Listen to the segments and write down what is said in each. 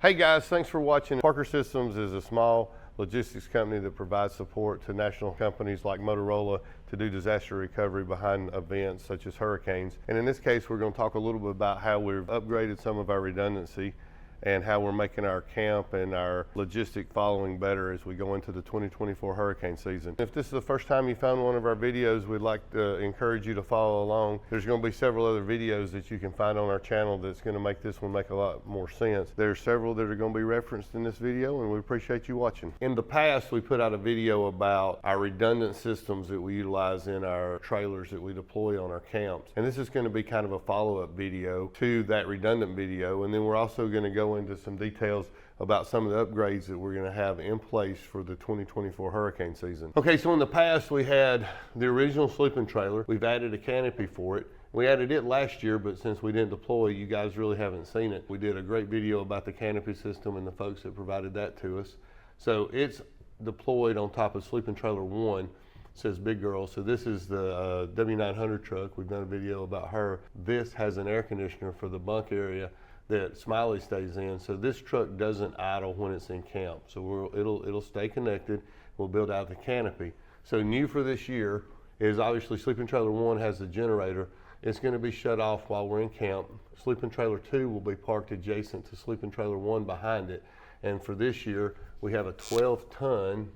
Hey guys, thanks for watching. Parker Systems is a small logistics company that provides support to national companies like Motorola to do disaster recovery behind events such as hurricanes. And in this case, we're going to talk a little bit about how we've upgraded some of our redundancy and how we're making our camp and our logistic following better as we go into the 2024 hurricane season. If this is the first time you found one of our videos, we'd like to encourage you to follow along. There's going to be several other videos that you can find on our channel that's going to make this one make a lot more sense. There's several that are going to be referenced in this video, and we appreciate you watching. In the past, we put out a video about our redundant systems that we utilize in our trailers that we deploy on our camps. And this is going to be kind of a follow-up video to that redundant video. And then we're also going to go into some details about some of the upgrades that we're going to have in place for the 2024 hurricane season. Okay, so in the past we had the original sleeping trailer. We've added a canopy for it. We added it last year, but since we didn't deploy, you guys really haven't seen it. We did a great video about the canopy system and the folks that provided that to us. So it's deployed on top of sleeping trailer 1. It says Big Girl. So this is the W900 truck. We've done a video about her. This has an air conditioner for the bunk area that Smiley stays in. So this truck doesn't idle when it's in camp. So it'll stay connected. We'll build out the canopy. So new for this year is obviously sleeping trailer 1 has the generator. It's going to be shut off while we're in camp. Sleeping trailer 2 will be parked adjacent to sleeping trailer 1 behind it. And for this year, we have a 12-ton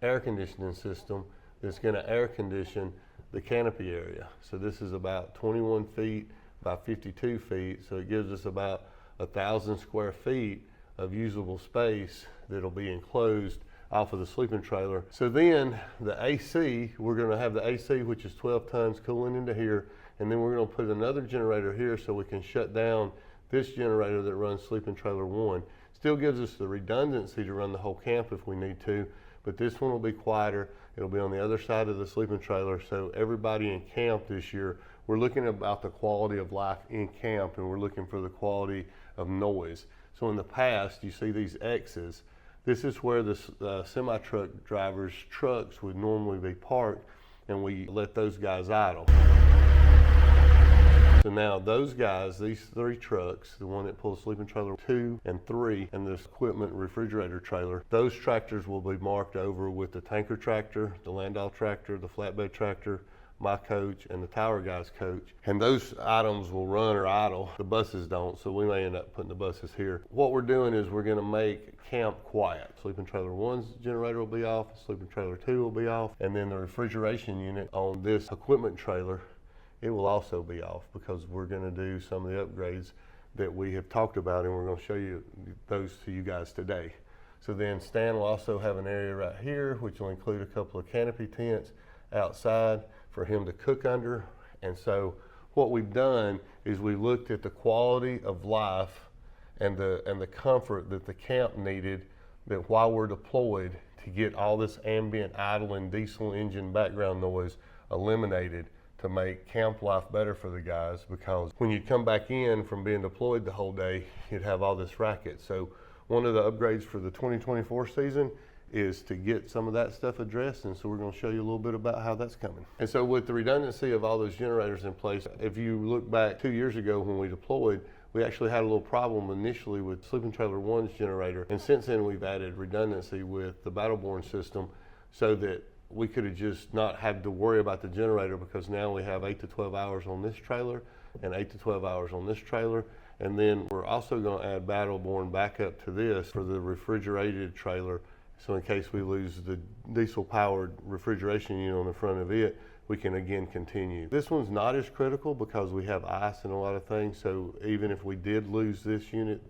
air conditioning system that's going to air condition the canopy area. So this is about 21 feet by 52 feet, so it gives us about 1,000 square feet of usable space that'll be enclosed off of the sleeping trailer. So then the AC, we're going to have the AC, which is 12 tons, cooling into here, and then we're going to put another generator here so we can shut down this generator that runs sleeping trailer 1. Still gives us the redundancy to run the whole camp if we need to, but this one will be quieter. It'll be on the other side of the sleeping trailer, so everybody in camp this year, we're looking about the quality of life in camp, and we're looking for the quality of noise. So in the past, you see these X's. This is where the semi-truck drivers' trucks would normally be parked, and we let those guys idle. So now those guys, these 3 trucks, the one that pulls sleeping trailer 2 and 3 and this equipment refrigerator trailer, those tractors will be marked over with the tanker tractor, the Landau tractor, the flatbed tractor, my coach, and the tower guy's coach. And those items will run or idle. The buses don't, so we may end up putting the buses here. What we're doing is we're going to make camp quiet. Sleeping trailer 1's generator will be off, sleeping trailer 2 will be off, and then the refrigeration unit on this equipment trailer, it will also be off because we're going to do some of the upgrades that we have talked about, and we're going to show you those to you guys today. So then Stan will also have an area right here, which will include a couple of canopy tents outside for him to cook under. And so what we've done is we looked at the quality of life and the comfort that the camp needed, that while we're deployed, to get all this ambient idling diesel engine background noise eliminated to make camp life better for the guys, because when you come back in from being deployed the whole day, you'd have all this racket. So one of the upgrades for the 2024 season is to get some of that stuff addressed, and so we're going to show you a little bit about how that's coming. And so with the redundancy of all those generators in place, if you look back 2 years ago when we deployed, we actually had a little problem initially with sleeping trailer 1's generator, and since then we've added redundancy with the Battleborn system so that we could have just not had to worry about the generator, because now we have 8 to 12 hours on this trailer and 8 to 12 hours on this trailer. And then we're also going to add Battleborn back up to this for the refrigerated trailer. So in case we lose the diesel-powered refrigeration unit on the front of it, we can again continue. This one's not as critical because we have ice and a lot of things. So even if we did lose this unit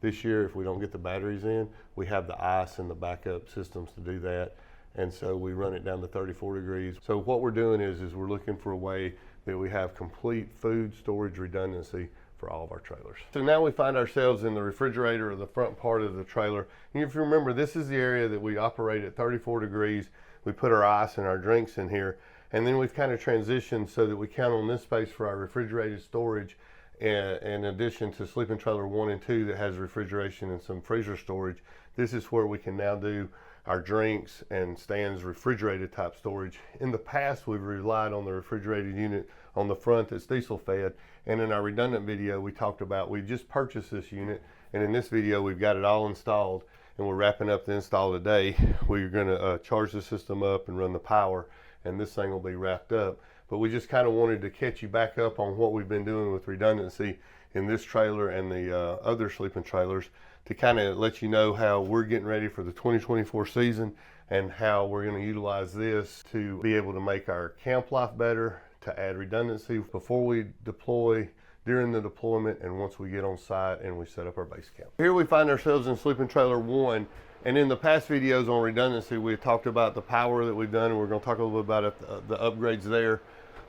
this year, if we don't get the batteries in, we have the ice and the backup systems to do that. And so we run it down to 34 degrees. So what we're doing is we're looking for a way that we have complete food storage redundancy for all of our trailers. So now we find ourselves in the refrigerator, or the front part of the trailer. And if you remember, this is the area that we operate at 34 degrees. We put our ice and our drinks in here. And then we've kind of transitioned so that we count on this space for our refrigerated storage, in addition to sleeping trailer 1 and 2 that has refrigeration and some freezer storage. This is where we can now do our drinks and Stan's refrigerated type storage. In the past, we've relied on the refrigerated unit on the front that's diesel fed. And in our redundant video, we talked about, we just purchased this unit And in this video, we've got it all installed, and we're wrapping up the install today. We're gonna charge the system up and run the power, and this thing will be wrapped up. But we just kind of wanted to catch you back up on what we've been doing with redundancy in this trailer and the other sleeping trailers, to kind of let you know how we're getting ready for the 2024 season and how we're going to utilize this to be able to make our camp life better, to add redundancy before we deploy, during the deployment, and once we get on site and we set up our base camp. Here we find ourselves in sleeping trailer 1, and in the past videos on redundancy, we talked about the power that we've done, and we're going to talk a little bit about the upgrades there.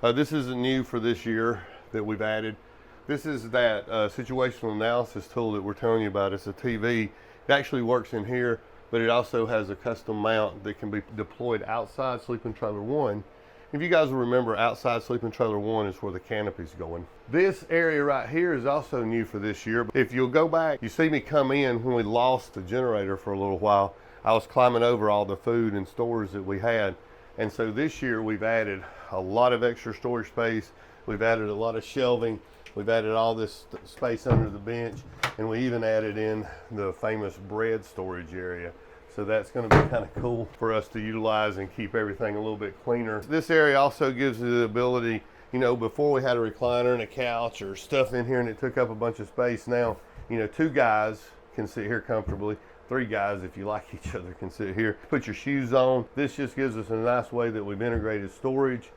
This isn't new for this year that we've added. This is that situational analysis tool that we're telling you about. It's a TV. It actually works in here, but it also has a custom mount that can be deployed outside sleeping trailer 1. If you guys will remember, outside sleeping trailer 1 is where the canopy's going. This area right here is also new for this year. If you'll go back, you see me come in when we lost the generator for a little while. I was climbing over all the food and stores that we had. And so this year we've added a lot of extra storage space. We've added a lot of shelving. We've added all this space under the bench, and we even added in the famous bread storage area. So that's going to be kind of cool for us to utilize and keep everything a little bit cleaner. This area also gives you the ability, you know, before we had a recliner and a couch or stuff in here and it took up a bunch of space. Now, you know, 2 guys can sit here comfortably. 3 guys, if you like each other, can sit here. Put your shoes on. This just gives us a nice way that we've integrated storage,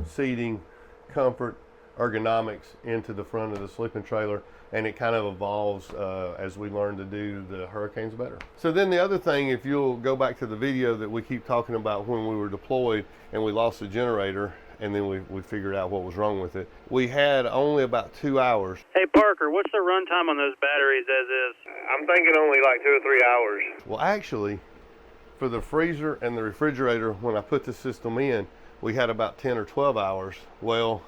seating, comfort, ergonomics into the front of the sleeping trailer, and it kind of evolves as we learn to do the hurricanes better. So then the other thing, if you'll go back to the video that we keep talking about when we were deployed and we lost the generator, and then we figured out what was wrong with it. We had only about 2 hours. Hey Parker, what's the runtime on those batteries as is? I'm thinking only like 2 or 3 hours. Well, actually, for the freezer and the refrigerator, when I put the system in, we had about 10 or 12 hours. Well,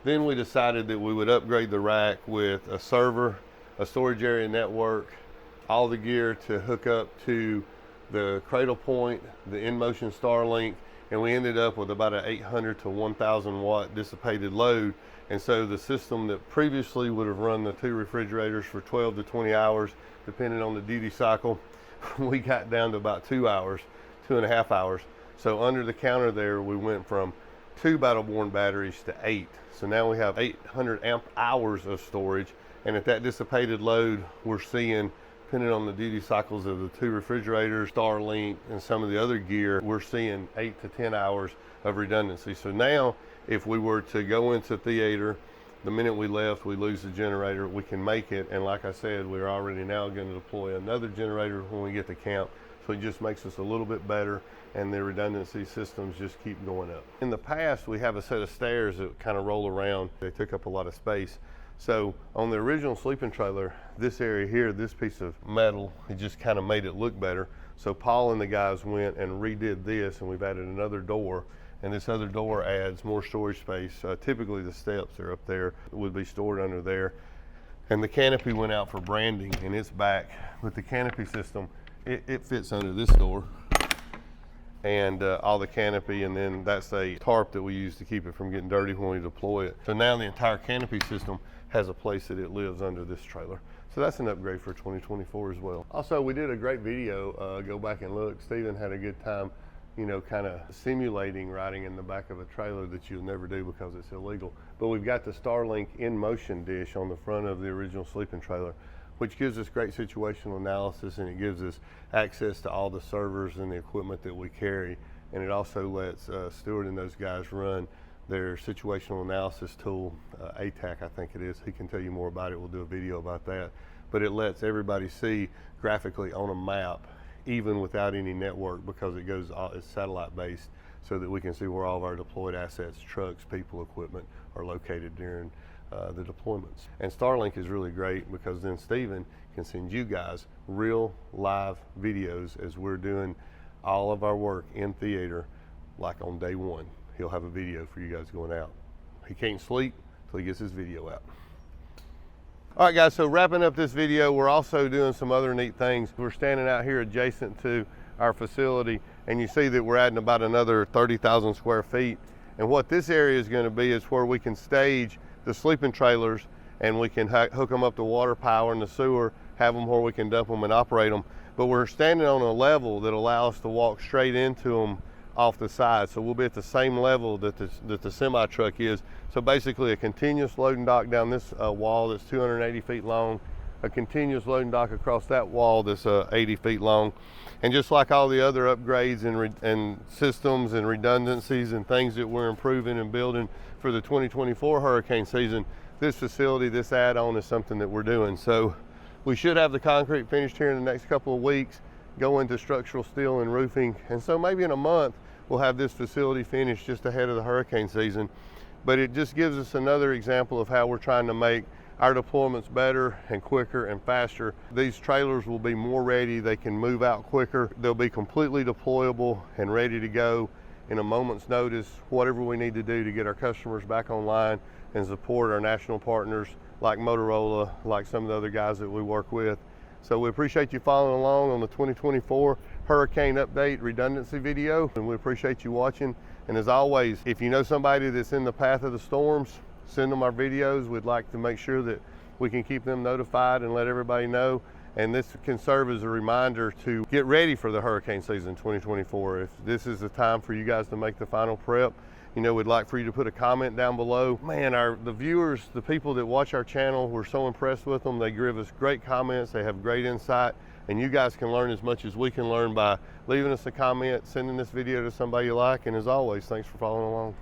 then we decided that we would upgrade the rack with a server, a storage area network, all the gear to hook up to the cradle point, the in-motion Starlink, and we ended up with about an 800 to 1,000 watt dissipated load. And so the system that previously would have run the 2 refrigerators for 12 to 20 hours, depending on the duty cycle, we got down to about 2 hours, 2.5 hours. So under the counter there, we went from 2 battle-borne batteries to 8. So now we have 800 amp hours of storage, and at that dissipated load, we're seeing, depending on the duty cycles of the 2 refrigerators, Starlink, and some of the other gear, we're seeing 8 to 10 hours of redundancy. So now, if we were to go into theater, the minute we left, we lose the generator, we can make it, and like I said, we're already now going to deploy another generator when we get to camp. So it just makes us a little bit better, and the redundancy systems just keep going up. In the past, we have a set of stairs that kind of roll around. They took up a lot of space. So on the original sleeping trailer, this area here, this piece of metal, it just kind of made it look better. So Paul and the guys went and redid this, and we've added another door, and this other door adds more storage space. Typically the steps are up there, would be stored under there. And the canopy went out for branding, and it's back. With the canopy system, it fits under this door, and all the canopy, and then that's a tarp that we use to keep it from getting dirty when we deploy it. So now the entire canopy system has a place that it lives under this trailer. So that's an upgrade for 2024 as well. Also, we did a great video, go back and look. Steven had a good time, you know, kind of simulating riding in the back of a trailer that you'll never do because it's illegal. But we've got the Starlink in motion dish on the front of the original sleeping trailer, which gives us great situational analysis, and it gives us access to all the servers and the equipment that we carry. And it also lets Stuart and those guys run their situational analysis tool, ATAC I think it is. He can tell you more about it. We'll do a video about that. But it lets everybody see graphically on a map, even without any network, because it's satellite based, so that we can see where all of our deployed assets, trucks, people, equipment are located during the deployments. And Starlink is really great because then Steven can send you guys real live videos as we're doing all of our work in theater, like on day 1. He'll have a video for you guys going out. He can't sleep till he gets his video out. All right guys, so wrapping up this video, we're also doing some other neat things. We're standing out here adjacent to our facility, and you see that we're adding about another 30,000 square feet. And what this area is going to be is where we can stage the sleeping trailers, and we can hook them up to water power and the sewer, have them where we can dump them and operate them. But we're standing on a level that allows us to walk straight into them off the side. So we'll be at the same level that the semi truck is. So basically a continuous loading dock down this wall that's 280 feet long, a continuous loading dock across that wall that's 80 feet long. And just like all the other upgrades and systems and redundancies and things that we're improving and building for the 2024 hurricane season, this facility, this add-on is something that we're doing. So we should have the concrete finished here in the next couple of weeks, go into structural steel and roofing. And so maybe in a month, we'll have this facility finished just ahead of the hurricane season. But it just gives us another example of how we're trying to make our deployments better and quicker and faster. These trailers will be more ready. They can move out quicker. They'll be completely deployable and ready to go in a moment's notice, whatever we need to do to get our customers back online and support our national partners like Motorola, like some of the other guys that we work with. So we appreciate you following along on the 2024 Hurricane Update Redundancy video, and we appreciate you watching. And as always, if you know somebody that's in the path of the storms, send them our videos. We'd like to make sure that we can keep them notified and let everybody know. And this can serve as a reminder to get ready for the hurricane season 2024. If this is the time for you guys to make the final prep, you know, we'd like for you to put a comment down below. Man, the viewers, the people that watch our channel, we're so impressed with them. They give us great comments, they have great insight, and you guys can learn as much as we can learn by leaving us a comment, sending this video to somebody you like, and as always, thanks for following along.